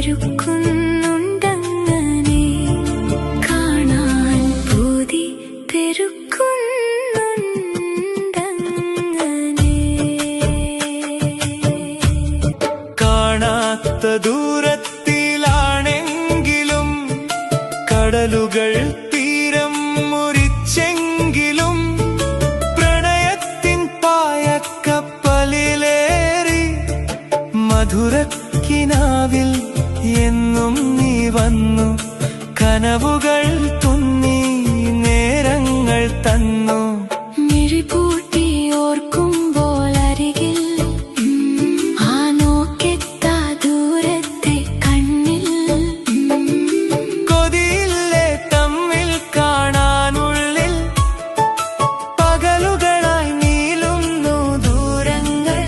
പെരുക്കുന്നുണ്ടങ്ങനെ കാണാൻ പൂതി പെരുക്കുന്നുണ്ടങ്ങനെ കാണാത്ത ദൂരത്തിലാണെങ്കിലും കടലുകൾ തീരം മുറിച്ചെങ്കിലും പ്രണയത്തിൻ പായക്കപ്പലിലേറി മധുരക്കിനാവിൽ എന്നും നീ വന്നു കനവുകൾ തുന്നി നേരങ്ങൾ തന്നു മിഴിപൂട്ടി ഓർക്കുമ്പോൾ അരികിൽ ആ നോക്കെത്താ ദൂരത്തെ കണ്ണിൽ കൊതിയില്ലേ തമ്മിൽ കാണാനുള്ളിൽ പകലുകളായി നീളുന്നു ദൂരങ്ങൾ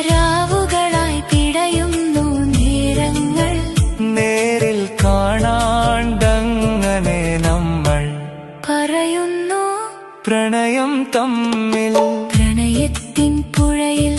രാവുകളായി പിടയുന്നു നേരങ്ങൾ നേരിൽ കാണാണ്ടങ്ങനെ നമ്മൾ പറയുന്നു പ്രണയം തമ്മിൽ പ്രണയത്തിൻ പുഴയിൽ